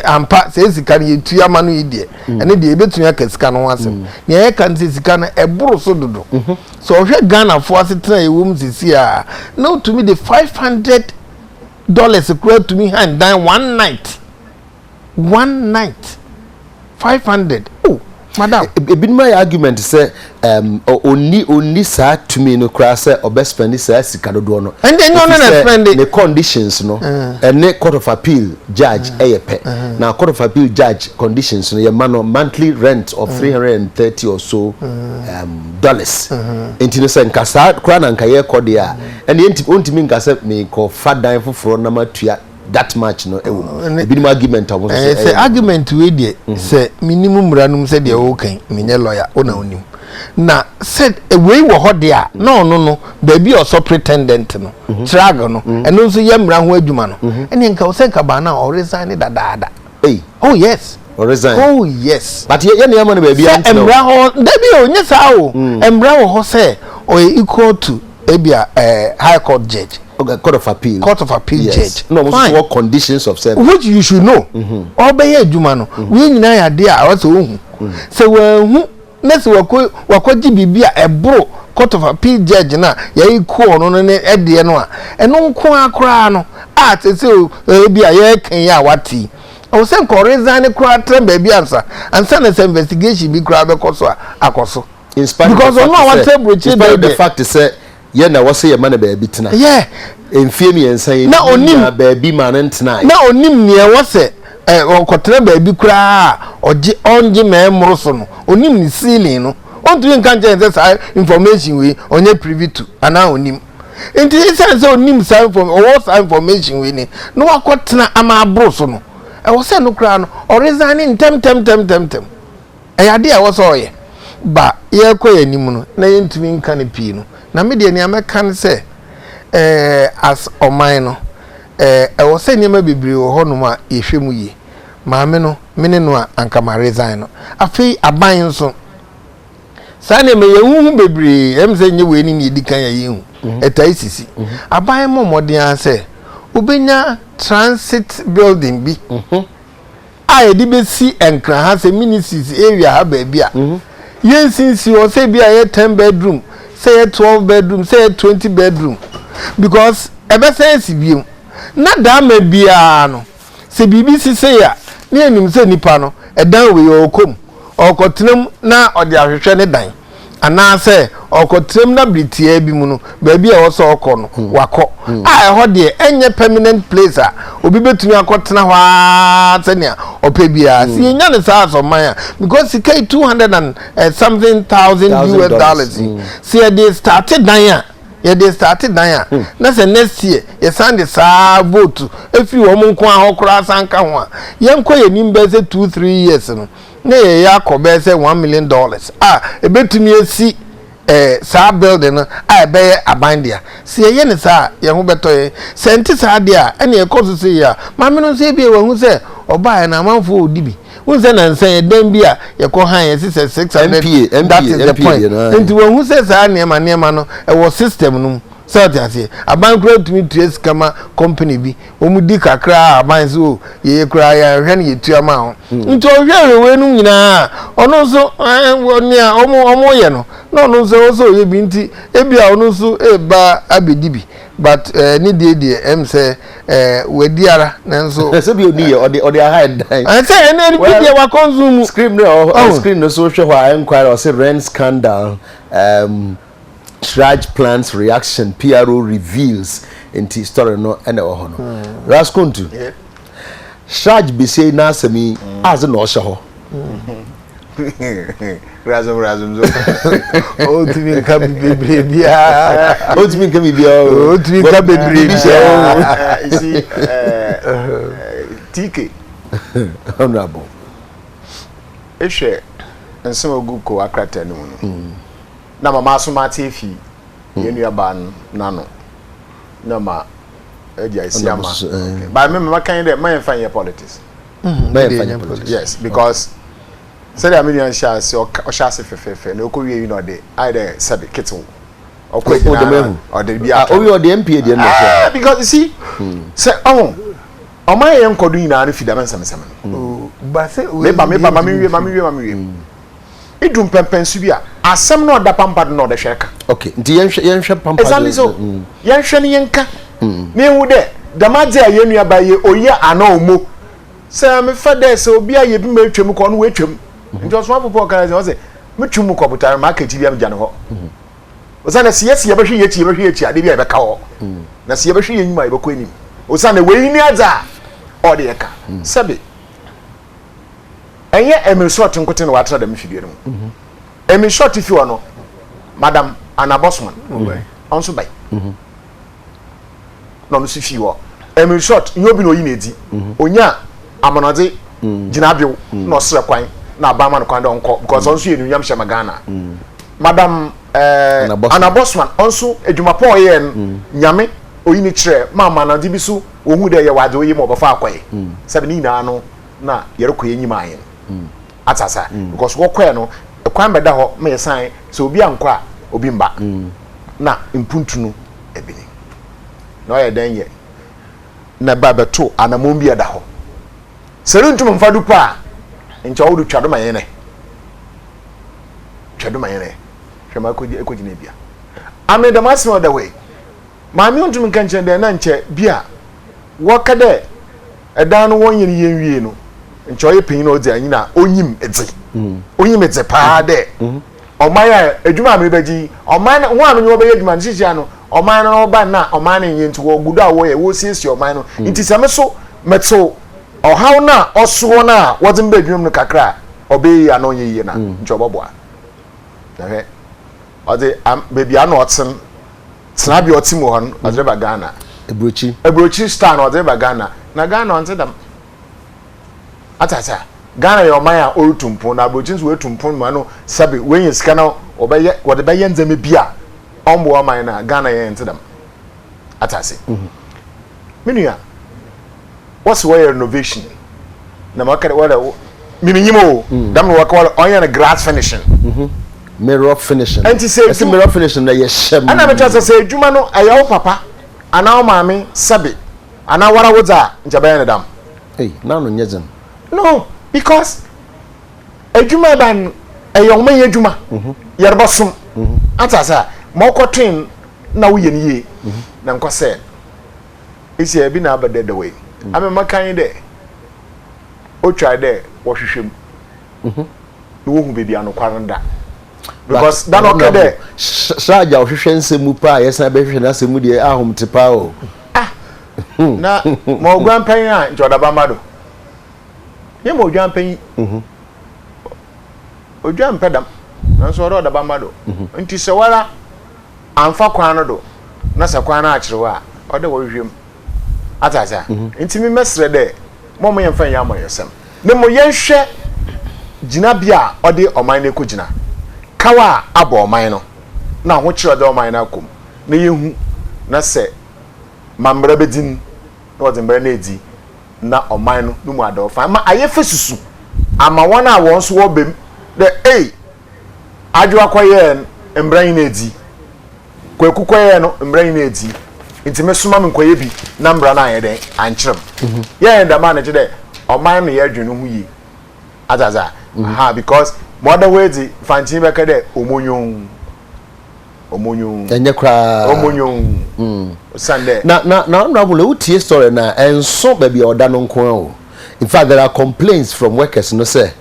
ampa se sika ne yetua ma no yidie ene de ebetun aka sika no asem ne ye kan se sika na eboro so dodo so ohwe Ghana fo asetena ewum sisi a no to me the $500 kura to me hand down one night 500 oh madam been my argument say only sa to me no kura say obespend say sika dodo no and then no spend the conditions no and the court of appeal judge eyepe now court of appeal judge conditions no your monthly rent of $330 or so dollars into no say nkasa kura na nkaye kode a and ontimi nkasa me ko fadan foforo na matua that much no ebi argument was say argument we dey say minimum ranum say dey okay menye lawyer ona onim na said we wo ho dey no baby or so pretendent no drag no eno so yemra ho adwuma no ene nka wo say nka ba na o resign dadaada oh yes or resign oh yes but ye ne am no baby anti emra ho baby o nyesa o emra wo ho say o equal to ebia high court judge court of appeal yes. Judge no what conditions of service which you should know obey adwuma no we nyina ya de a so hu se wa hu na se wakoji bibia ebro court of appeal judge na ya iko no ne ede no a eno nko akra no a se bia ya kan ya wati o se ko resign kra tra baby ansa na se investigation bi kra be koso akoso in spite because no one table the fact is ye na wo se ye man baby tena yeah enfie mi ensan na onim baby man tena na onim ne wo se okotra baby kura onje memro so no onim ni ceiling no on to can change information we onye privy to ana onim enti sense onim say from or what information we ni no akotena ama abro so no e wo say no kra no original tem e ya de a wo so ye ba ye koye nim no na ye ntumi nka ne pii no na me de ni ameka ne say as oman no e wo say ni ma bibiri wo ho no ma ye hwemu yi maame no mene no anka ma resign no afi aban nso sa na me ye hu bibiri em say nye we ni ni di kan ye hu etai sisi aban mo modern say ubenya transit building bi a di be si enkra ha say ministries area ha ba bia yen sinsi o say bia ye 10 bedroom say 12 bedroom say 20 bedroom because ebe sense bi na da ma bia no se BBC say ya ni enim say nipa no edan we okom okotenam na ode ahwehwe ne dan ana say okotenam na britia bi mu no ba bia wo so okọ no wakọ a ho de enye permanent place a obi betumi akotena hwa tania ope bia si enya ne sa so man because it 200 and something thousand US dollars see they started dan ya they started dan na say next year ye send the sa vote if you wo nko ahokora sanka ho a ye nko ye nimbe say 2-3 years no na ye yakobe say $1 million ebetumi esi sa building no be abandia si ye ne sa ye ho beto ye senti sa de a ene e koso se ya mame no se bi e hu se oba na manfo odibi unse na nsan dem bi a ye ko han ye se 600 that is the point enti we hu se sa ne ma no e wo system no so that aban kura tumi trace kama company bi omudi kakra aban so ye kura ya hwe ne yetua ma ho nti o hwe we nu nyina ono so oni a omo ye no no no so ye bi nti ebia ono so eba abedibi but ni de em say wediara nanso se bi oni ye ode hide dan I say any video wa consume screen no screen no so hwe hwa inquiry or say rent scandal Shraj plans reaction PRO reveals into story no ene wo ho no raskuntu Shraj be say na asemi as no hye ho razum o timi ka bebre bia o timi ka bibia o timi ka bebre bia isi TK honorable ehwe nsem oguko akrata no na mama asoma tefi yenu aba nano na ma eja isiama ba me mama kan dey man fan politics yes because said I mean shall say o shall say fefe na okowie you know dey I dey said kitchen okowie or dey bia o dey MP dey no because you see say o man yen kodu ina na fida man sam ba say me mami idum pempensu bia asem no da pampa no da hweka okay nti yen hwe pampa exactly so yen hwe ne yenka me hu de da maje ayenu aba ye oye ana omo se me fa de se obi aye bi ma twem ko no we twem nti oso apopo kan se me twem ko butar market bi am jane ho osana se yesi ye behwe ye chi ade bi e be ka ho na se ye behwe ye nyuma e be ko enim osana we ni aza o de yeka sabe enye emi short nkote na watra da mfidie no emi short fi wono madam Anna Bosman onso bai no no si fi wo emi short nyobi no yi na edi onya amonode ginabio no sere kwan na ba ma no kwan da onko because onso ye nunyam hye magana madam Anna Bosman onso edwumapo ye nyame oyi ni kire mama na dibi so ohu de ye wade oyi mo bofa akoye sabe ni na no na yere koye nyima ayen atasa because wo kwe no kwan beda ho me san so obi ankwa obi mba na impuntunu ebini no ye den ye na ba beto anamon bi eda ho seruntum mfadu pa ncha wodu twado mayene hwema ekogine bia ame the massimo the way maami untum nkanche den na nche bia wo kade eda no won yiri yenwie no nche oye pin no odi anyina onyim eti pa de omaya edwuma me beji oman ho anu nyo be edwuma nchichia no oman no ba na oman yen nti wo gudu awo ye wo siesie oman no nti same so meto ohaw na oso na wodin be edwuma no kakra obe ya no ye na nche oboboa okay ode baby ana otsen tena bi otim ho no ode ba Ghana ebrochi star no ode ba Ghana na Ghana onte dam atata Ghana yo man a orutumpo na ebrochi so wetumpo ma no sabe wenye sika na obeye wode be yenzeme bia ombo o man na Ghana ye ente dam atase minua what's why renovation na makare wala mininyimo dam no waka on grass finishing mirror finishing and say mirror finishing na ye shem ana me tell say adwuma no ayawo papa ana o maame sabe ana wara wodza njabaye ne dam hey na no nyezem no because adwuma ban ayo man adwuma yerba som atasa mokotin na wo ye ne na nko say isi e bi na abade the way ame makan de o try there wo hwehwem wo hu bebi anokwanda because that okay there saja o hwehwe nsemu pa yesa be hwehwe na semu de ahom tepa o na mo gwanpan a nchodaba mado ye mo gwanpan o gwanpedam na so ro daba mado nti se wara amfa kwan no do na se kwan na akyerewa o de wo hwehwem atasa nti mi mesre de mo mo yemfa ya mo yesem ne mo yenhwe gina bia o de oman ne ko gina kawa abo oman no na ho kire de oman na akom na yehu na se mamra bedin na o de mbra na edi na oman no no mu adofa ma ayefe susu ama wona won so wo bem de adwo akoye mbra na edi kwaku koye no mbra na edi nti mesuma me nkoye bi na mbra na ayede ankyerem ye nda ma na gide oman no ye adwunu hu yi azaza ha because mother wedi fanti be ka de omonyon enye kra omonyon Sunday na honorable utie story na enso ba bia oda no nko o in fact there are complaints from workers no say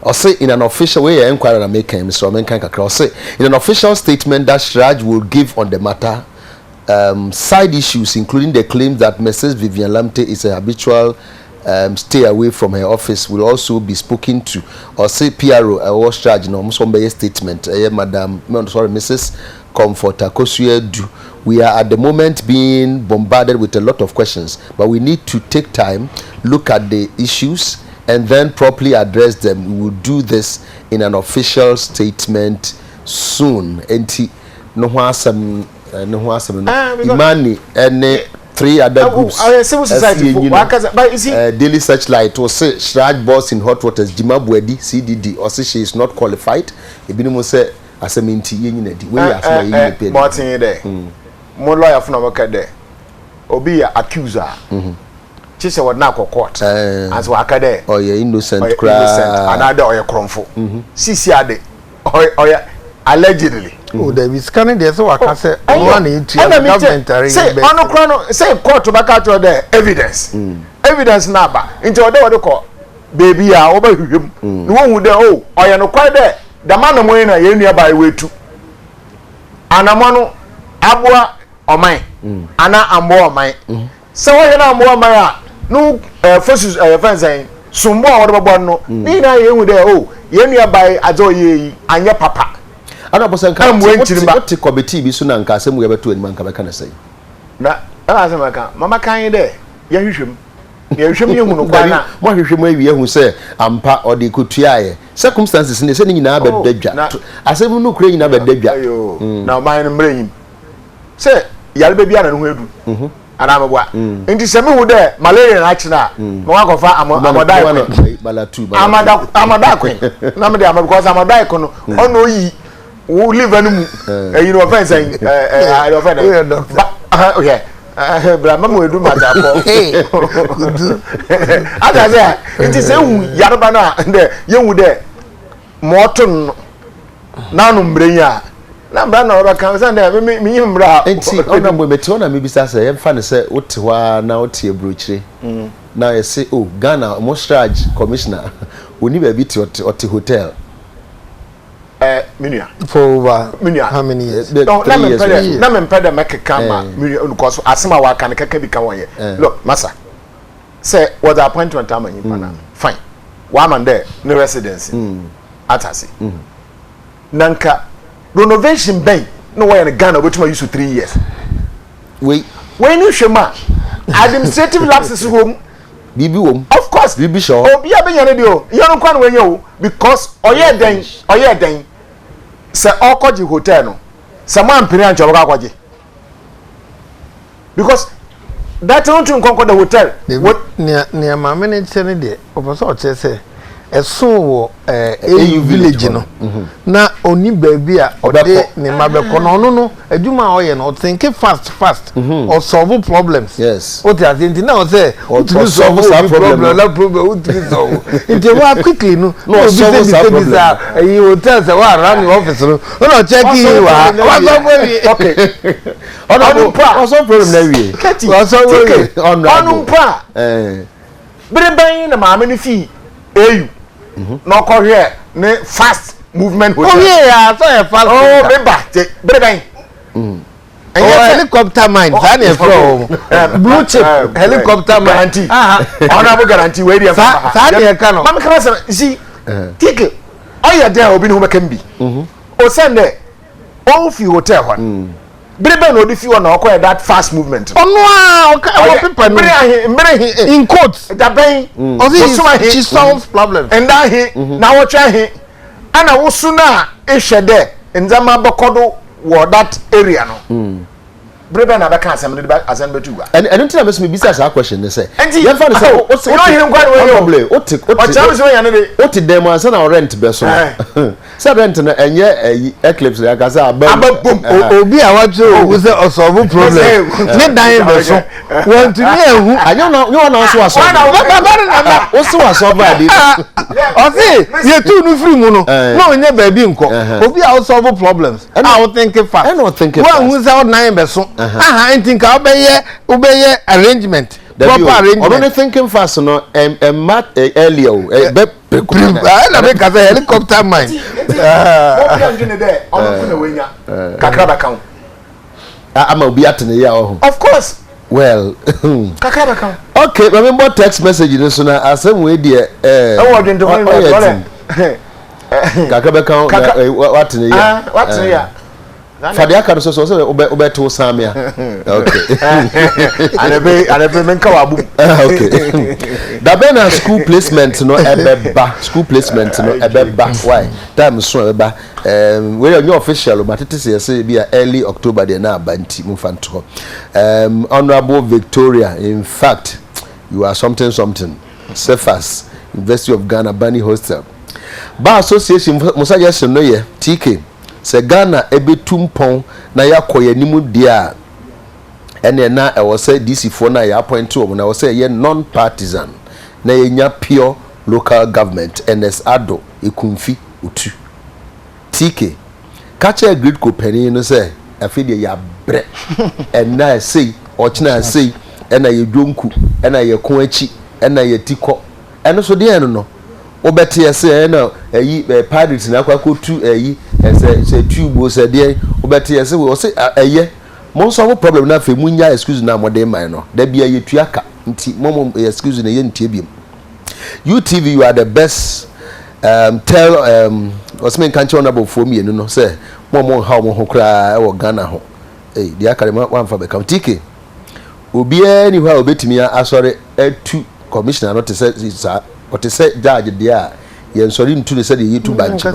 or say in an official way inquiry na make Mr. Omenkan kakra or say in an official statement that Shraj will give on the matter side issues including the claim that Mrs. Vivian Lamte is a habitual stay away from her office will also be spoken to or say PRO or Shraj no msombe statement madam sorry Mrs. Comfort Akosuedu. We are at the moment being bombarded with a lot of questions, but we need to take time, look at the issues, and then properly address them. We will do this in an official statement soon. Enti no hasam Imani and 3 other groups. Civil society but you see Daily Searchlight or say Shraj boss in hot waters Jimabwedi CDD or say she is not qualified. Ebinimu say aseminti yenyi di we asema yenyi pe Martin there mo lawyer funa waka there obi ya accuser chise wod na court as waka there oh yeah innocent cry another oye kromfo sisi ade oye allegedly there is scanning there so waka say one into government say ono kro no say court baka to there evidence na ba nti ode wode ko baby a oba hwehwem no hu there oh oye no kwa there the man no na ye nua ba wetu anamano aboa oman ana ambo oman se wo ye na ambo oman a no fosus fensen sumbo a wo bebo no ni na ye hu there oh ye nua ba ajo ye anye papa ana bosan kan what committee bi so na nka asem ye beto ani man ka be kana sai na asem ka mama kan there ye hwehwem ye hwehwem ye hu no kwa na mo hwehwem awie hu se ampa odi kotuaye circumstances ne se ni nyina be dadwa asem no kure nyina be dadwa na o man no mreyim se yalbe bia na no hu edu ana mabwa nti se me hu de malaria na china mo wa kofa amadai kwen na me de amad because amadai ko no ono yi wo live no mu you know offense I offend okay bra mama edu mata ko ada ze nti se hu yarba na de ye hu de moton nanu mbrenya na mbra na oba kan say na me yimbra enti ona mo beti ona me bisa say yemfa ne say wote wa na wote ebrochire na ye say oh Ghana mo Shraj commissioner oni ba bi ti ote hotel minua for over how many years no na me pede make kama minua because asema wa kan kaka bi kan won ye look masa say what the appointment am anyi pana fine wa man there no residency atasi nanka renovation bank no way in Ghana which use 3 years. Wait. When you shema administrative lapses home. Of course. Bibi sure. Oh, be a benyo. You don't know when you because oye den. Say Okoji hotel no. Someone pay job Okoji. Because that don't conquer the hotel. What near my manager there. Opo so say so AU village no. Na oni baby a ode ne mabeko no adwuma oye no think fast or solve problems. Yes. What you think now say to solve problem into work quickly no solve problem. You hotel say wa run the office no check you okay. On problem na wie. On pa bere na ma me fee AU no ko here ne fast movement hotel. Oh yeah, so a fast. Oh, bring helicopter mine. Blue chip helicopter guarantee. Honorable guarantee where you are. Mama can see ticket. Oh yeah, there will be no can be. O send there. All few hotel one. Breben no if you want to that fast movement. Oh no, okay, people in quotes. That bay. She solves problems. And that he now what he and I was sooner is there in Zama Bokodo or that area no. Breben na beka asem de asem betu. And don't tell me business our question they say. You find say what's you know him quite well. What dem answer na rent be so. Say rent na enye eclipse ya ka say abam obi a wacho we say solve problem. Ne dan be so. Want to me ehu anyo na so aso. O so aso ba di. O say ye tu no free mu no. No onye ba bi nko. Obi a solve problems. I will think fast. I don't think fast. One who say nine be so. I think obey arrangement. Proper arrangement. I don't thinking fast no mat earlier I make a helicopter mine. I'm a be at the year. Of course. Well, okay, remember text message this one as same way dear what in the year. Fadia can so obeto samia. Okay. And ebe menka wabu. Okay. Da be na school placement no ebeba. School placement no ebeba. Why? Time so ebeba. We are new official but it is say be early October dey na abanti mu fanto. Honorable Victoria, in fact, you are something. Cephas, University of Ghana Bani Hostel. Bar Association Musajestion no ye TK. Se Ghana ebetum pon na yakoye nimu dia ene na e wo say DC for na ya appoint to na wo say ye non partisan na ye nya pure local government NS ado ekumfi otu TK kacha grid ko pani no say afide ya bre ena sei ochina sei ena ye dwonku ena ye ko achi ena ye tiko eno so de no obeti ese na eyi pirates na kwakotu eyi ese tube se de obeti ese we say eye mo so problem na fe munya excuse na modern man no da bia ye tuaka nti mo excuse na ye ntie biem UTV you are the best tell osmen kan chona bo for me no say mo how mo ho kra e wo Ghana ho dia kare ma wan fa be kam tike obi ani ho obetimi asore etu commissioner not say what is said judge there ye sorry ntu ne said ye tu bank no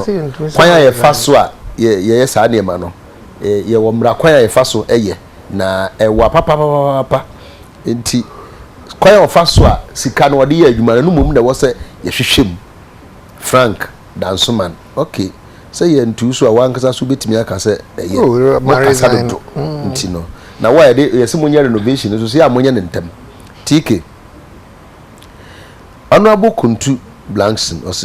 kwanya ye faso a ye sa na ema no ye wo mra kwanya ye faso eye na ewa papa enti kwanya wo faso a sika no de ye adwuma no mum na wo se ye hwehwem Frank Dansoman okay say ye ntu so a wankasa so betimi aka se ye marisa do enti no na why de ye se munya renovation so se ya munya ne ntem TK Honorable Kuntu Blankson was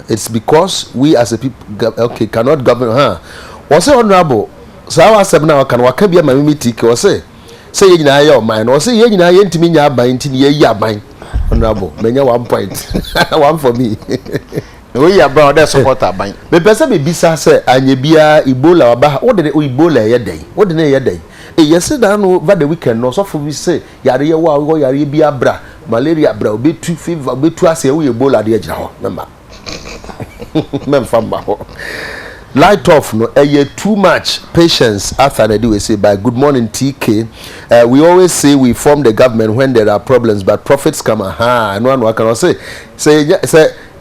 it's because we as a people cannot govern was honorable so our seminar can waka bia mami tike was say ye nyina ye o man was say ye nyina ye ntimi nya aban ntini ye yi aban honorable menya 1 point one for me we ya bra that support aban me pese be bisa say anye bia Ebola waba wo de Ebola ye den wo de na ye den yesterday no over the weekend no so for we say yare ye wo yare bia bra malaria bra obetu fever obetu ase wo Ebola de agina ho mema memfa mba ho light off no too much patience after the we say by good morning TK. We always say we form the government when there are problems, but profits come and one can say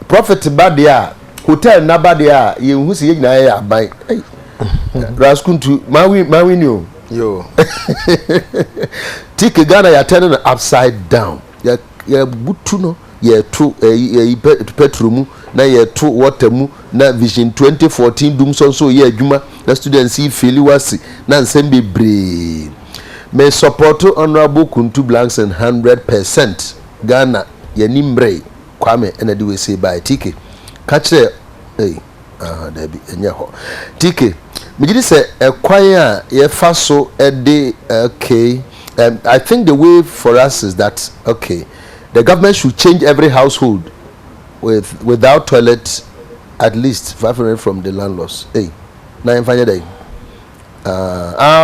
profit bad there hotel na bad there you who see na buy raskuntu mawi new yo TK Ghana you turning upside down ya butu no ye to petrol na ye to water mu na vision 2014 dum so ye adwuma na students feel wasi na nsem bebre me support honorable Kuntu Blanks and 100% Ghana ye nimbre kwame na de we say by TK catch Debbie enya ho TK me gidi say kwan a ye fa so de okay. I think the way for us is that okay, the government should change every household without toilet at least 500 from the landlords. Hey, na emfanya day.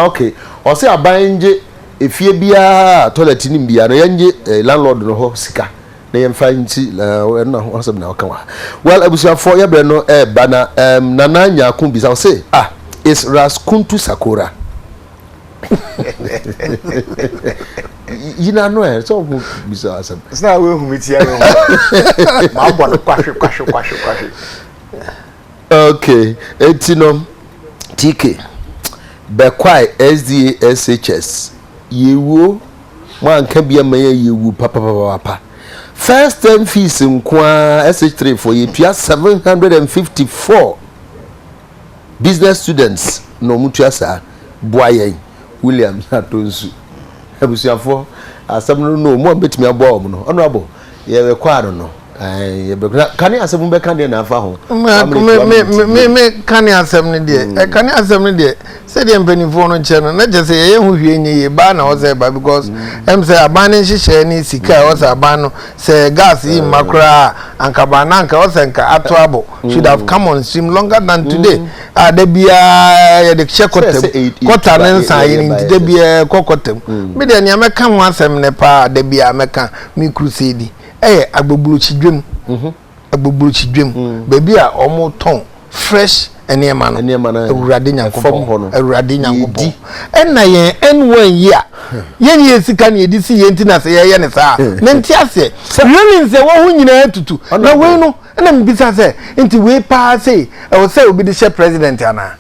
Okay. O say abanje efie bia toilet ni bia no yanje landlord no ho sika. Na emfanyi na ho asem na oka wa. Well, abusia for ya bre no bana nana nyakun bisa say is Raskuntu Sakura. You know so bisa asem. Sna we hu metia yo. Ma bo kwashe. Okay, etino TK bekwai SDA SHS yewu wanka bia maye yewu papa first term fees nkwa SH3 for you 754 business students no mutua sa boayen William Natonsu abusiafo asem no mo betimi abo om no honorable ye require no kani asem be kan de na afa ho me kani asem ne de kani asem ne de se de mpanifo no nche no na je se ye hu hwie nye ye ba na o se ba because em se aban ne hihye ni sika o se aban no se gas yi makra anka ba na anka o se nka atoabo should have come on stream longer than today da bia ye de hye kota ne nsan yi ni de bia kokotem me de ne meka ho asem ne pa da bia meka mi crusade agbogbo chidwem baby a omo ton fresh enema no awurade nyankopon enna yen enwan yi a yen yesika na edisi yenti na se ye ne saa na nti ase really nse wo hu nyina tutu na we no na mbisa se nti we pa se o se obi de president ana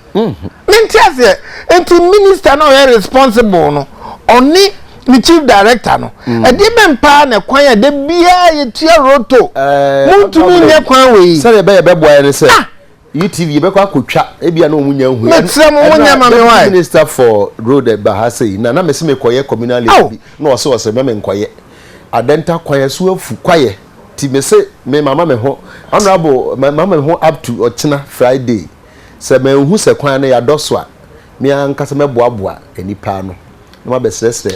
nti ase nti minister na o responsible no oni ni chief director no e de mempa na kwan ya de bia ye tua roto muntu ni nye kwan we se be boa ne se UTV be kwa kotwa e bia na omunya hu minister for road bahase na mesi me koye communal bi na o se me nkoye adenta kwan so afu kwaye ti me se me mama me ho honorable mama me ho up to ochina Friday se me hu se kwan na ya doso a me ankasa me boaboa enipa no no be sesre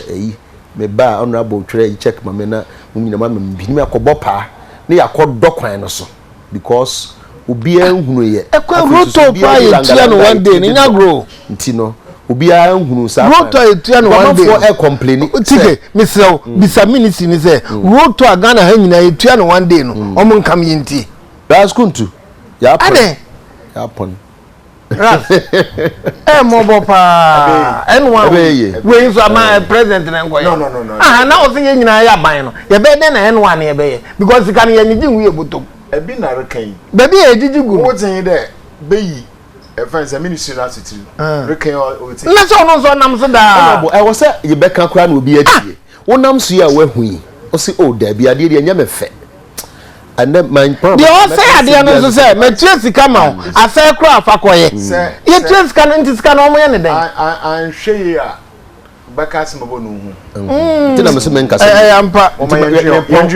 me ba honorable tray check mama na mumina mama mbini akobo pa na yakodo kwan no so because obi anhunu ye ekwa roto pa ye tia no one day ni nyagro nti no obi anhunu sa roto ye tia no one day for e complain tike misraw bisa ministry ni say roto agana ha nyina ye tia no one day no omo nkam ye nti Raskuntu ya pon mobo pa anyone we so am president na ngoye no na o se nyina ya ban no ye be den na anyone ye be because kan ye nyigi hu ye botom ebi na rekan baby e jiji gu wo tin de beyi e fancy ministry na sitiri rekan o tin na so no so nam so da e wo se ye be kan kra na obi atie wonam so ya wahui o se o da bi ade de nya me fe and then my problem they all say ade no so say me trace kama asa kra afakoye ye trace kan nti ska na omo ye ne den an hwe ye a baka smabo no hu ti na me se men kasa ampa o ma ye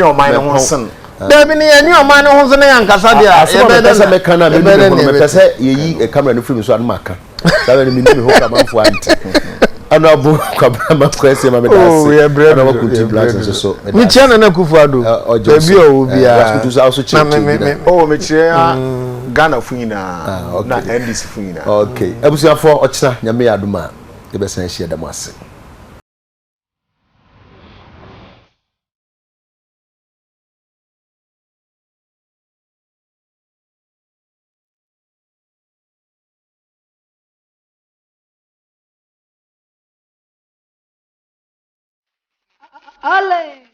o man no sen Debi ni eni o man ho so na yankasa dia ye be den me kana me me pese ye yi camera no film so an maka sabe ni me ho kama mfo anti anabu kwabra ma kwese ma me da se na wa Kuntu Blanks so mi chana na kufu ado debi o bia na me chire Ghana funyina na NDC funyina okay abusuafo ochina nyame ya aduma ye be san hia da mo ase Ale!